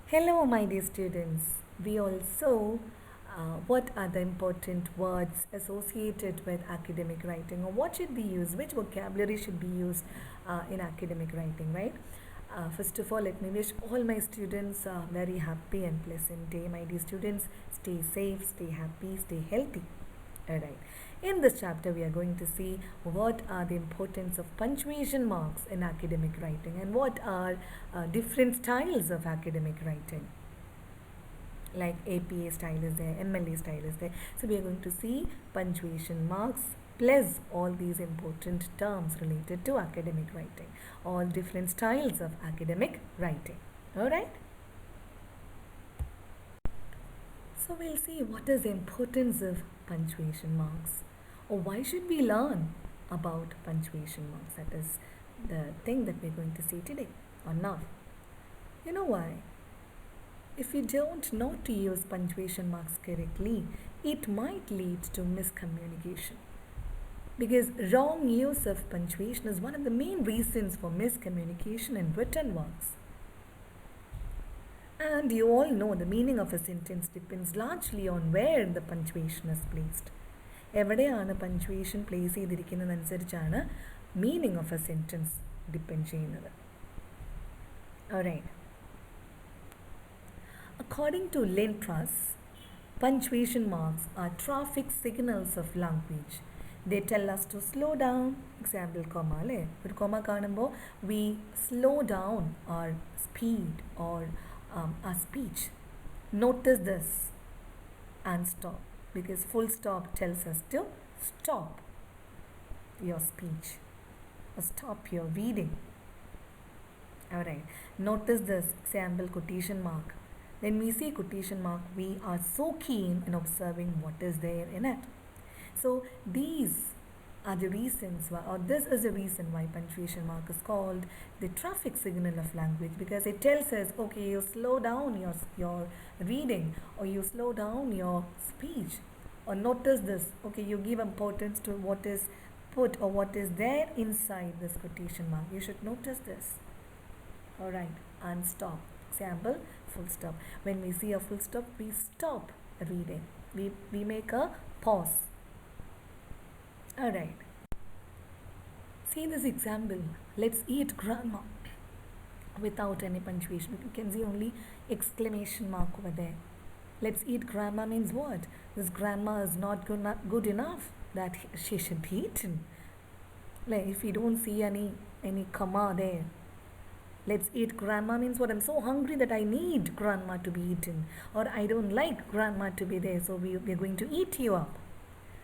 Hello, my dear students. We all saw what are the important words associated with academic writing, or what should be used, which vocabulary should be used in academic writing, right? First of all, let me wish all my students a very happy and pleasant day. My dear students, stay safe, stay happy, stay healthy. Alright. In this chapter, we are going to see what are the importance of punctuation marks in academic writing and what are different styles of academic writing. Like APA style is there, MLA style is there. So we are going to see punctuation marks plus all these important terms related to academic writing, all different styles of academic writing. Alright. So we'll see what is the importance of punctuation marks, or why should we learn about punctuation marks. That is the thing that we're going to see today or now. You know why? If we don't know to use punctuation marks correctly, it might lead to miscommunication. Because wrong use of punctuation is one of the main reasons for miscommunication in written works. And you all know the meaning of a sentence depends largely on where the punctuation is placed. എവിടെയാണ് punctuation place ചെയ്തിരിക്കുന്നതനുസരിച്ചാണ് meaning of a sentence depend ചെയ്യുന്നത്. Alright. According to Lentras, punctuation marks are traffic signals of language. They tell us to slow down. Example, comma. ഒരു comma കാണുമ്പോൾ we slow down our speed or our speech. Notice this and stop, because full stop tells us to stop your speech or stop your reading. Alright, notice this example quotation mark. When we see quotation mark, we are so keen in observing what is there in it. So these are the reasons why, or this is the reason why punctuation mark is called the traffic signal of language, because it tells us, okay, you slow down your reading, or you slow down your speech, or notice this, okay, you give importance to what is put or what is there inside this quotation mark. You should notice this. Alright, and stop. Example, full stop. When we see a full stop, we stop reading. We make a pause. Alright. See this example. Let's eat grandma. Without any punctuation. You can see only exclamation mark over there. Let's eat grandma means what? This grandma is not good enough that she should be eaten. Like if you don't see any comma there. Let's eat grandma means what? I'm so hungry that I need grandma to be eaten. Or I don't like grandma to be there, so we're going to eat you up.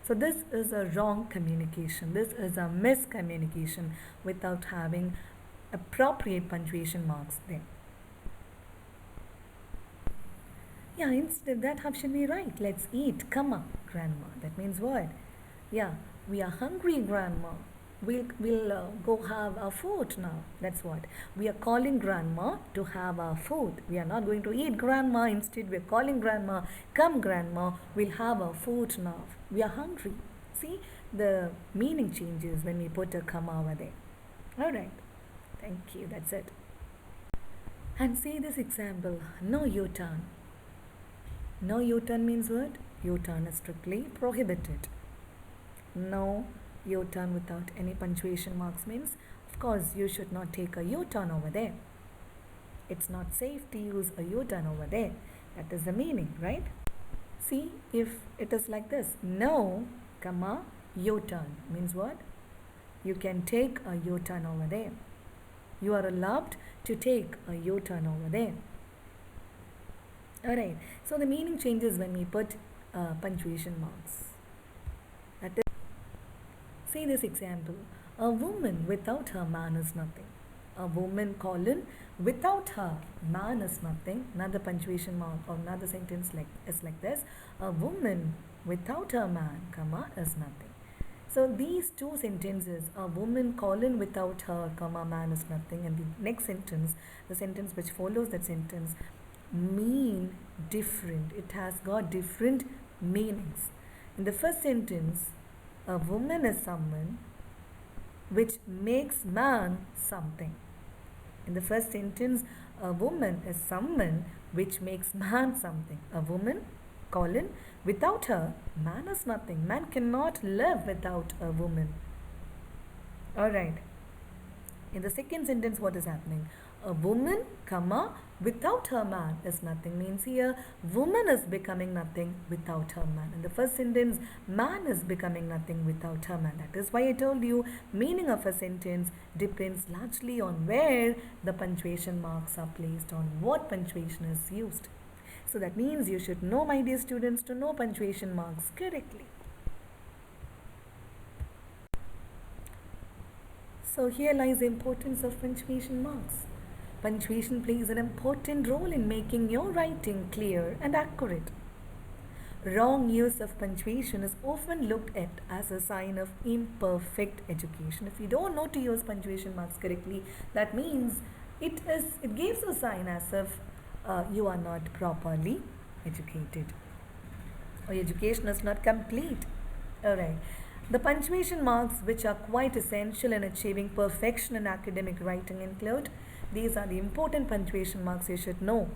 So this is a wrong communication. This is a miscommunication without having appropriate punctuation marks there. Yeah, instead of that, how should we write? Let's eat, comma, grandma. That means what? Yeah, we are hungry, grandma. We'll go have our food now. That's what. We are calling grandma to have our food. We are not going to eat grandma. Instead, we are calling grandma. Come, grandma. We'll have our food now. We are hungry. See, the meaning changes when we put a comma over there. Alright. Thank you. That's it. And see this example. No U-turn. No U-turn means what? U-turn is strictly prohibited. No U-turn without any punctuation marks means, of course, you should not take a U-turn over there. It's not safe to use a U-turn over there. That is the meaning, right? See, if it is like this, no, comma, U-turn means what? You can take a U-turn over there. You are allowed to take a U-turn over there. Alright, so the meaning changes when we put punctuation marks. See this example. A woman without her man is nothing. A woman colon without her man is nothing. Another punctuation mark or another sentence is like this. A woman without her man, comma, is nothing. So these two sentences, a woman colon without her, comma, man is nothing, and the next sentence, the sentence which follows that sentence, mean different. It has got different meanings. In the first sentence, a woman is someone which makes man something. In the first sentence, a woman is someone which makes man something. A woman, colon, without her, man is nothing. Man cannot live without a woman. Alright. In the second sentence, what is happening? A woman, comma, without her man is nothing. Means here, woman is becoming nothing without her man. In the first sentence, man is becoming nothing without her man. That is why I told you, meaning of a sentence depends largely on where the punctuation marks are placed, on what punctuation is used. So that means you should know, my dear students, to know punctuation marks correctly. So here lies the importance of punctuation marks. Punctuation plays an important role in making your writing clear and accurate. Wrong use of punctuation is often looked at as a sign of imperfect education. If you don't know to use punctuation marks correctly, that means it gives a sign as if you are not properly educated, or education is not complete. Alright. The punctuation marks which are quite essential in achieving perfection in academic writing include, these are the important punctuation marks you should know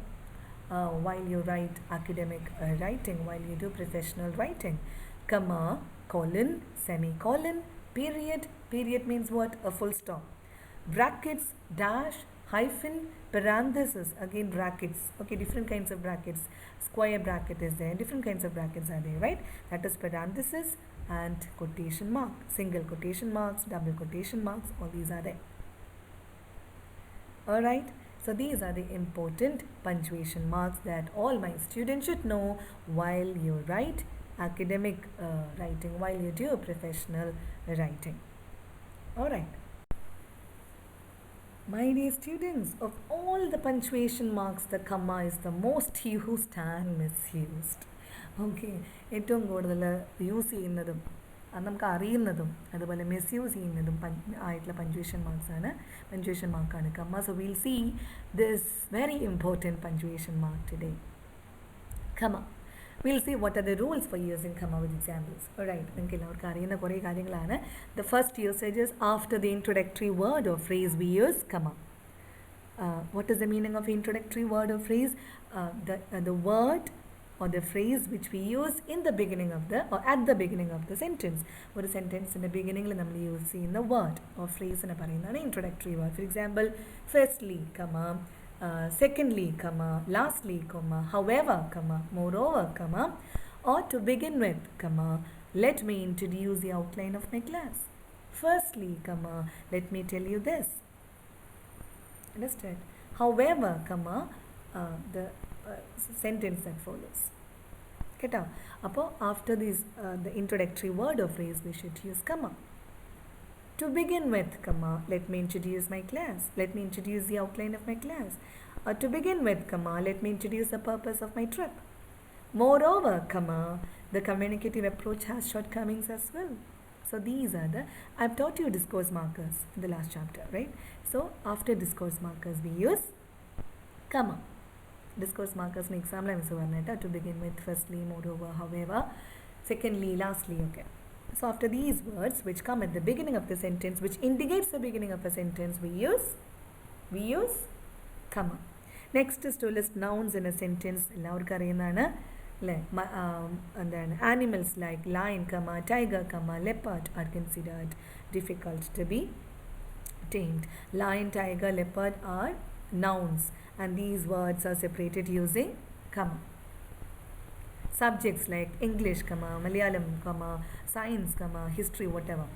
while you write academic writing, while you do professional writing. Comma, colon, semicolon, period. Period means what? A full stop. Brackets, dash, hyphen, parenthesis, again brackets. Okay, different kinds of brackets. Square bracket is there, different kinds of brackets are there, right? That is parenthesis and quotation mark. Single quotation marks, double quotation marks, all these are there. Alright, so these are the important punctuation marks that all my students should know while you write academic writing, while you do professional writing. Alright. My dear students, of all the punctuation marks, the comma is the most used and misused. Okay, ഏറ്റവും കൂടുതൽ use ചെയ്യുന്നതും നമുക്ക് അറിയുന്നതും അതുപോലെ misuse ചെയ്യുന്നതും ആയിട്ടുള്ള punctuation മാർക്കാണ് comma. So will see this very important punctuation mark today. Comma. We'll see what are the rules for using comma with examples. Alright, നിങ്ങൾക്ക് എല്ലാവർക്കും അറിയുന്ന കുറേ കാര്യങ്ങളാണ്. The first usage is after the introductory word or phrase we use comma. What is the meaning of introductory word or phrase? The word or the phrase which we use in the beginning of the, or at the beginning of the sentence. ഒരു സെൻറ്റൻസിൻ്റെ ബിഗിനിങ്ങിൽ നമ്മൾ use ചെയ്യുന്ന word or ഫ്രേസിനെ പറയുന്നതാണ് introductory word. For example, firstly comma, secondly, comma, lastly, comma, however, comma, moreover, comma, or to begin with, comma, let me introduce the outline of my class. Firstly, comma, let me tell you this. Understand? However, comma, the sentence that follows. Keta. Appo after this, the introductory word or phrase, we should use comma. To begin with, comma, let me introduce my class. Let me introduce the outline of my class. To begin with, comma, let me introduce the purpose of my trip. Moreover, comma, the communicative approach has shortcomings as well. So these are the, I've taught you discourse markers in the last chapter, right? So after discourse markers, we use comma. Discourse markers in exam la miss varnata. To begin with, firstly, moreover, however, secondly, lastly, okay. So after these words which come at the beginning of the sentence, which indicates the beginning of a sentence, we use comma. Next is to list nouns in a sentence. എല്ലാവർക്കും അറിയുന്നതാണ് അല്ലേ? എന്താണ്, animals like lion, comma, tiger, comma, leopard are considered difficult to be tamed. Lion, tiger, leopard are nouns and these words are separated using comma. Subjects like English, comma, Malayalam, comma, science, comma, history, whatever,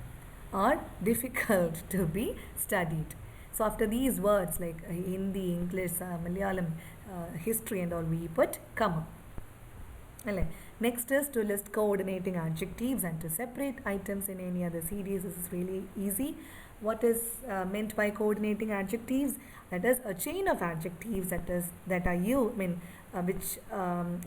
are difficult to be studied. So after these words like Hindi, English, Malayalam, history and all, we put comma. Next is to list coordinating adjectives and to separate items in any other series. This is really easy. What is meant by coordinating adjectives? That is a chain of adjectives that are which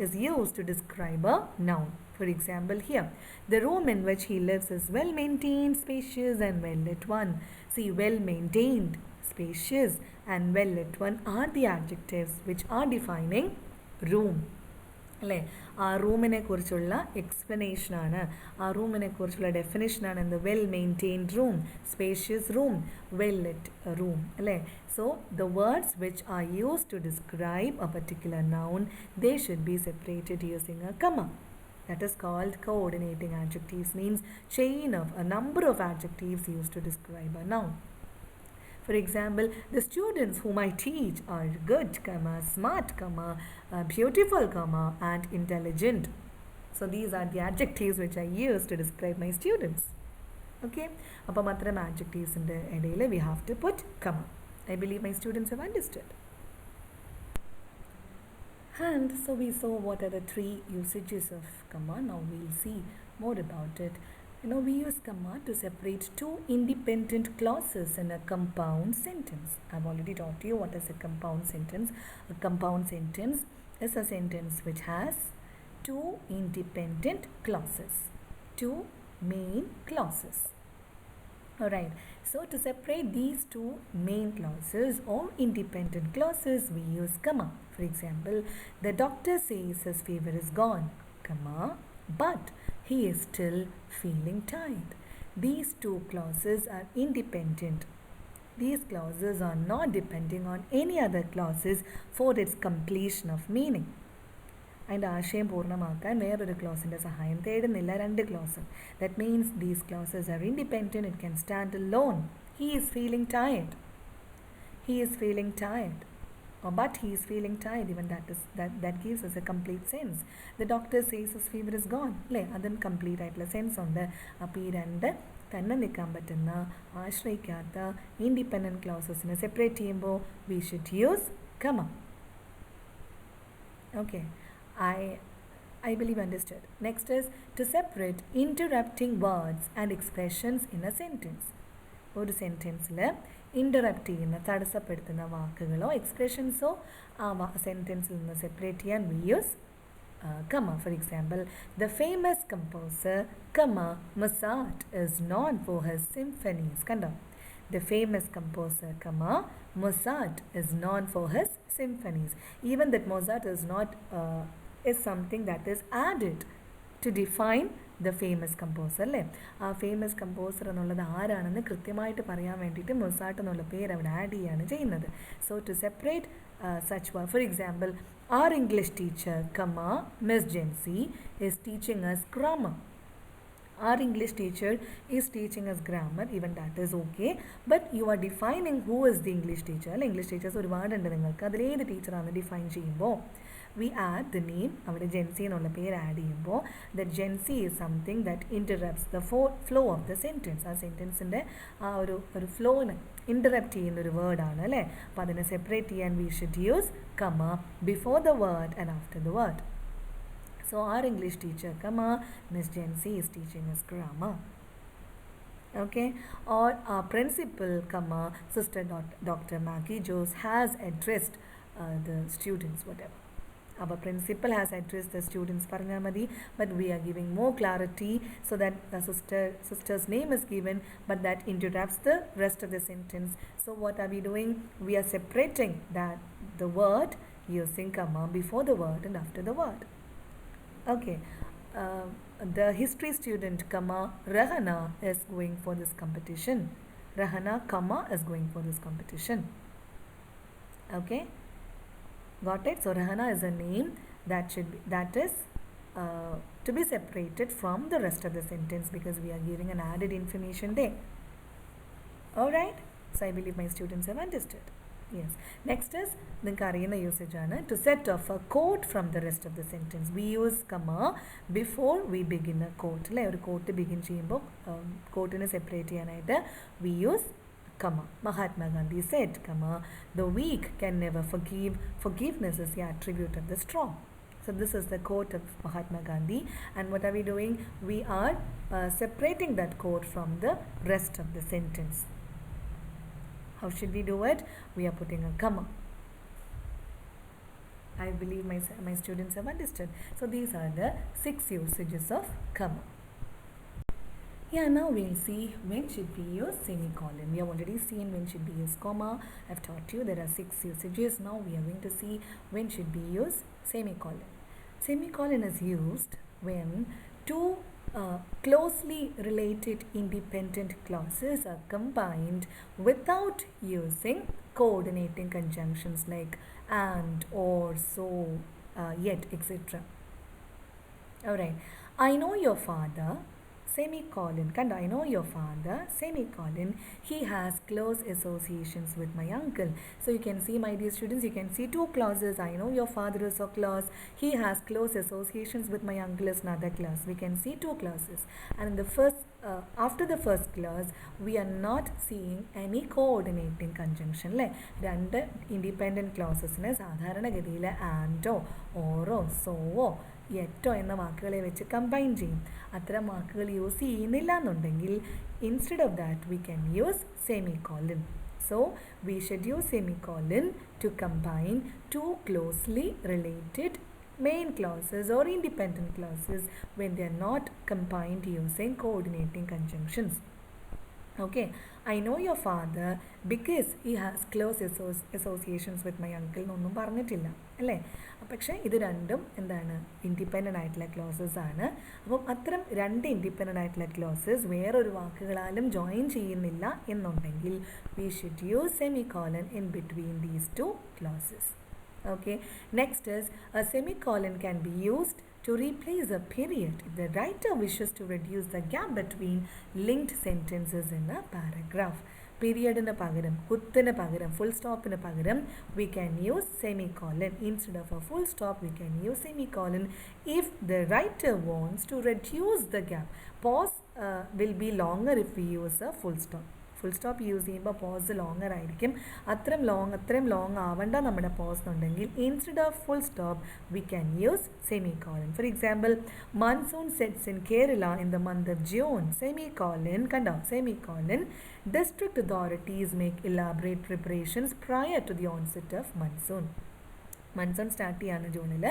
is used to describe a noun. For example, here, the room in which he lives is well maintained, spacious and well lit one. See, well maintained, spacious and well lit one are the adjectives which are defining room. അല്ലേ? ആ റൂമിനെ കുറിച്ചുള്ള എക്സ്പ്ലനേഷനാണ്, ആ റൂമിനെ കുറിച്ചുള്ള ഡെഫിനേഷനാണ് എന്ത്? Well maintained room, spacious room, well lit room, അല്ലേ? So the words which are used to describe a particular noun, they should be separated using a comma. That is called coordinating adjectives, means chain of a number of adjectives used to describe a noun. For example, the students whom I teach are good, smart, beautiful, and intelligent. So these are the adjectives which I use to describe my students. Okay? അപ്പോൾ അത്തരം adjectivesന്റെ ഇടയിൽ we have to put comma. I believe my students have understood. And so we saw what are the three usages of comma. Now we'll see more about it. We use comma to separate two independent clauses in a compound sentence. I've already taught you what is a compound sentence. A compound sentence is a sentence which has two independent clauses, two main clauses. Alright, so to separate these two main clauses or independent clauses, we use comma. For example, the doctor says his fever is gone, but he is still feeling tired. These two clauses are independent. These clauses are not depending on any other clauses for its completion of meaning. അതിൻ്റെ ആശയം പൂർണ്ണമാക്കാൻ വേറൊരു ക്ലോസിൻ്റെ സഹായം തേടുന്നില്ല, രണ്ട് clause. That means these clauses are independent, it can stand alone. He is feeling tired, he is feeling tired, but he is feeling tired, even that gives us a complete sense. The doctor says his fever is gone, അല്ലേ? അതും complete ആയിട്ടുള്ള sense ഉണ്ട്. അപ്പോൾ ഈ രണ്ട് തന്നെ നിൽക്കാൻ പറ്റുന്ന, ആശ്രയിക്കാത്ത ഇൻഡിപെൻഡൻറ്റ് ക്ലോസസിനെ സെപ്പറേറ്റ് ചെയ്യുമ്പോൾ we should use comma. Okay, I believe understood. Next is to separate interrupting words and expressions in a sentence. ഒരു സെൻറ്റൻസിൽ ഇൻ്ററപ്റ്റ് ചെയ്യുന്ന, തടസ്സപ്പെടുത്തുന്ന വാക്കുകളോ എക്സ്പ്രഷൻസോ ആ സെൻറ്റൻസിൽ നിന്ന് സെപ്പറേറ്റ് ചെയ്യാൻ we use comma. For example, the famous composer, Mozart is known for his symphonies. കണ്ടോ? The famous composer, Mozart is known for his symphonies. Even that Mozart is not is something that is added to define the famous composer, അല്ലേ? ആ famous composer എന്നുള്ളത് ആരാണെന്ന് കൃത്യമായിട്ട് പറയാൻ വേണ്ടിയിട്ട് Mozart എന്നുള്ള പേര് അവിടെ ആഡ് ചെയ്യുകയാണ് ചെയ്യുന്നത്. So to separate such word, for example, our English teacher, Miss Jency, is teaching us grammar. Our English teacher is teaching us grammar, even that is okay, but you are defining who is the English teacher. English teachers ഒരുപാടുണ്ട് നിങ്ങൾക്ക്, അതിലേത് ടീച്ചറാണ് define ചെയ്യുമ്പോൾ we add the name, അവിടെ ജെൻസി എന്നുള്ള പേര് add ചെയ്യുമ്പോൾ that Jency is something that interrupts the flow of the sentence. ആ സെൻറ്റൻസിൻ്റെ ആ ഒരു ഫ്ലോനെ ഇൻ്ററപ്റ്റ് ചെയ്യുന്നൊരു വേർഡാണ്, അല്ലേ? അപ്പോൾ അതിനെ സെപ്പറേറ്റ് ചെയ്യാൻ we should use comma before the word and after the word. So our English teacher, Miss Jency, is teaching us grammar. Okay, or our principal, Sister Dr. Maggie Jose has addressed the students, whatever. Our principal has addressed the students, but we are giving more clarity so that the sister's name is given, but that interrupts the rest of the sentence. So what are we doing? We are separating the word using comma before the word and after the word. Okay, the history student, Rahana, is going for this competition. Rahana, is going for this competition. Okay, got it? So Rahana is a name that is to be separated from the rest of the sentence because we are giving an added information there. Alright, so I believe my students have understood. Yes. Next is നിങ്ങൾക്ക് അറിയുന്ന usage ആണ് to set off a quote from the rest of the sentence. We use comma before we begin a quote, അല്ലേ? ഒരു quote begin ചെയ്യുമ്പോൾ quoteനെ separate ചെയ്യാനായിട്ട് we use comma. Mahatma Gandhi said, the weak can never forgive. Forgiveness is the attribute of the strong. So this is the quote of Mahatma Gandhi, and what are we doing? We are separating that quote from the rest of the sentence. How should we do it? We are putting a comma. I believe my students have understood. So these are the 6 usages of comma. Yeah, now we'll see when should we use semicolon. We have already seen when should we use comma. I've taught you there are 6 usages. Now we are going to see when should we use semicolon. Semicolon is used when two closely related independent clauses are combined without using coordinating conjunctions like and, or, so, yet, etc. Alright, I know your father, semicolon, kanda, I know your father, semicolon, he has close associations with my uncle. So you can see, my dear students, you can see two clauses. I know your father is a clause, he has close associations with my uncle is another clause. We can see two clauses, and in the first after the first clause we are not seeing any coordinating conjunction അല്ലേ. രണ്ട് independent ക്ലോസസിനെ സാധാരണഗതിയിൽ ആൻഡോ, Auro, സോവോ, യെറ്റോ എന്ന വാക്കുകളെ വെച്ച് combine ചെയ്യും. അത്തരം വാക്കുകൾ use ചെയ്യുന്നില്ല എന്നുണ്ടെങ്കിൽ instead of that we can use semicolon. So we should use semicolon to combine two closely related main clauses or independent clauses when they are not combined using coordinating conjunctions. Okay, I know your father because he has close associations with my uncle എന്നൊന്നും പറഞ്ഞിട്ടില്ല അല്ലേ. പക്ഷേ ഇത് രണ്ടും എന്താണ്, independent ആയിട്ടുള്ള closes ആണ്. അപ്പം അത്തരം രണ്ട് ഇൻഡിപെൻഡൻ്റ് ആയിട്ടുള്ള ക്ലോസസ് വേറൊരു വാക്കുകളാലും ജോയിൻ ചെയ്യുന്നില്ല എന്നുണ്ടെങ്കിൽ we should use semicolon in between these two clauses. Okay, next is a semicolon can be used to replace a period if the writer wishes to reduce the gap between linked sentences in a paragraph. പീരിയഡിന് പകരം, കുത്തിന് പകരം, full സ്റ്റോപ്പിന് പകരം we can use semicolon. Instead of a full stop we can use semicolon if the writer wants to reduce the gap. Pause will be longer if we use a full stop. Full stop use ചെയ്യുമ്പോൾ pose longer ആയിരിക്കും. അത്രയും long ആവണ്ട നമ്മുടെ pose എന്നുണ്ടെങ്കിൽ instead of full stop we can use semicolon. For example, monsoon sets in Kerala in the month of June, semicolon, കണ്ടോ, semicolon, district authorities make elaborate preparations prior to the onset of monsoon. Monsoon start ചെയ്യാണ് ജൂണിൽ.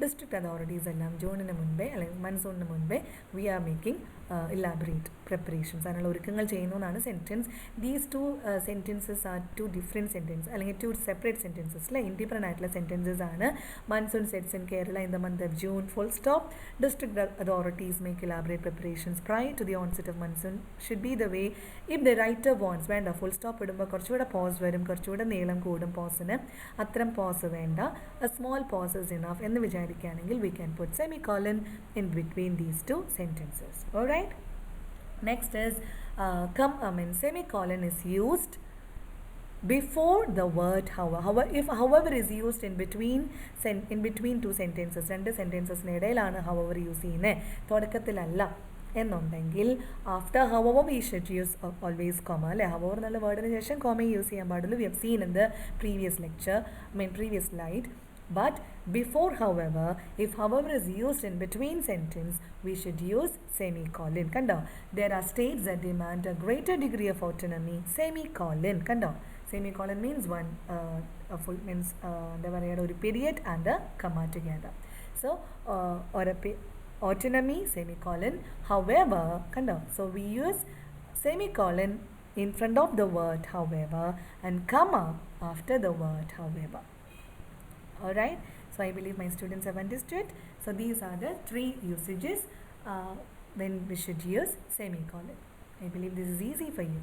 District authorities എല്ലാം ജൂണിന് മുൻപേ അല്ലെങ്കിൽ മൺസൂണിന് മുൻപേ we are making elaborate preparations, അതിനുള്ള ഒരുക്കങ്ങൾ ചെയ്യുന്നു എന്നാണ് sentence. These two sentences are two different sentence അല്ലെങ്കിൽ ടു സെപ്പറേറ്റ് സെൻറ്റൻസസ് അല്ലേ, ഇൻഡിപെൻഡൻ്റ് ആയിട്ടുള്ള സെൻറ്റൻസസ് ആണ്. Monsoon sets in Kerala in the month of June, full stop, district authorities make elaborate preparations prior to the onset of monsoon should be the way if the writer wants. വേണ്ട, full stop ഇടുമ്പോൾ കുറച്ചുകൂടെ pose വരും, കുറച്ചുകൂടെ നീളം കൂടും പോസിന്. അത്തരം pose വേണ്ട, a small pause is enough എന്ന് വിചാരിക്കുകയാണെങ്കിൽ we can put semicolon in between these two sentences. Alright, next is semicolon is used before the word however. If however is used in between two sentences, രണ്ട് സെൻറ്റൻസസിന് ഇടയിലാണ് however use ചെയ്യുന്നത്, തുടക്കത്തിലല്ല എന്നുണ്ടെങ്കിൽ after however we should use always comma അല്ലേ. however എന്നുള്ള വേർഡിന് ശേഷം comma use ചെയ്യാൻ പാടുള്ളൂ. we have seen in the previous lecture, previous slide. But before however, if however is used in between sentence, we should use semicolon. കണ്ടോ, there are states that demand a greater degree of autonomy, semicolon. കണ്ടോ, semicolon means one full means എന്താ പറയുക, ഒരു period and a comma together. So or a autonomy, semicolon, however, kanda. So we use semicolon in front of the word however and comma after the word however. Alright, so I believe my students have understood. So these are the three usages when we should use semicolon. I believe this is easy for you.